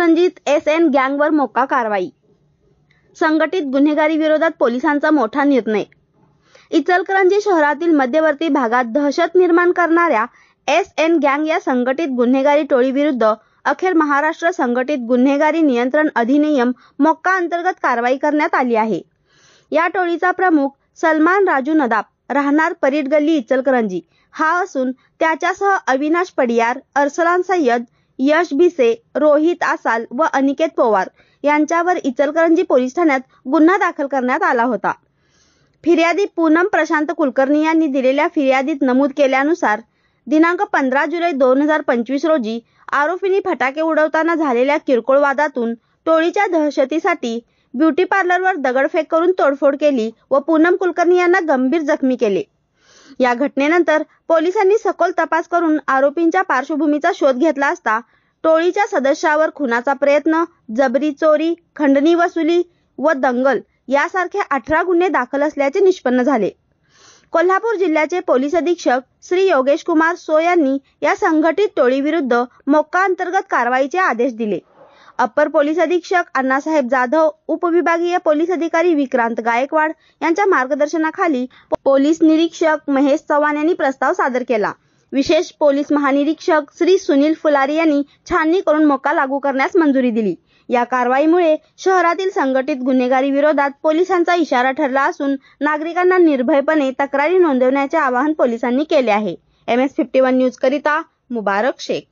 इचलकरंजीत SN gang war MCOCA कारवाई. संघटित गुन्हेगारी विरोधात पोलिसांचा मोठा निर्णय. इचलकरंजी शहरातील मध्यवर्ती भागात दहशत निर्माण करणाऱ्या SN गँग या संघटित गुन्हेगारी टोळीविरुद्ध अखेर महाराष्ट्र संघटित गुन्हेगारी नियंत्रण अधिनियम मोक्का अंतर्गत कारवाई करण्यात आली आहे. या टोळीचा प्रमुख सलमान राजू नदाब, राहणार परीट गल्ली, इचलकरंजी हा असून त्याच्यासह अविनाश पडियार, अरसलान सय्यद, यश भिसे, रोहित आसाल व अनिकेत पवार यांच्यावर इचलकरंजी पोलीस ठाण्यात गुन्हा दाखल करण्यात आला होता. फिर्यादी पूनम प्रशांत कुलकर्णी यांनी दिलेल्या फिर्यादीत नमूद केल्यानुसार दिनांक 15 जुलै 2025 रोजी आरोपींनी फटाके उडवताना झालेल्या किरकोळ वादातून टोळीच्या दहशतीसाठी ब्युटी पार्लरवर दगडफेक करून तोडफोड केली व पूनम कुलकर्णी यांना गंभीर जखमी केले. या घटनेनंतर पोलिसांनी सखोल तपास करून आरोपींच्या पार्श्वभूमीचा शोध घेतला असता टोळीच्या सदस्यावर खुनाचा प्रयत्न, जबरी चोरी, खंडणी वसुली व दंगल यासारखे 18 गुन्हे दाखल असल्याचे निष्पन्न झाले. कोल्हापूर जिल्ह्याचे पोलीस अधीक्षक श्री योगेश कुमार सो यांनी या संघटित टोळीविरुद्ध मोक्का अंतर्गत कारवाईचे आदेश दिले. अप्पर पोलीस अधीक्षक अण्णासाहेब जाधव, उपविभागीय पोलीस अधिकारी विक्रांत गायकवाड यांच्या मार्गदर्शनाखाली पोलीस निरीक्षक महेश चव्हाण यांनी प्रस्ताव सादर केला. विशेष पोलीस महानिरीक्षक श्री सुनील फुलारी यांनी छाननी करून मोक्का लागू करण्यास मंजुरी दिली. या कारवाईमुळे शहरातील संघटित गुन्हेगारी विरोधात पोलिसांचा इशारा ठरला असून नागरिकांना निर्भयपणे तक्रारी नोंदवण्याचे आवाहन पोलिसांनी केले आहे. MS51 न्यूज करिता मुबारक शेख.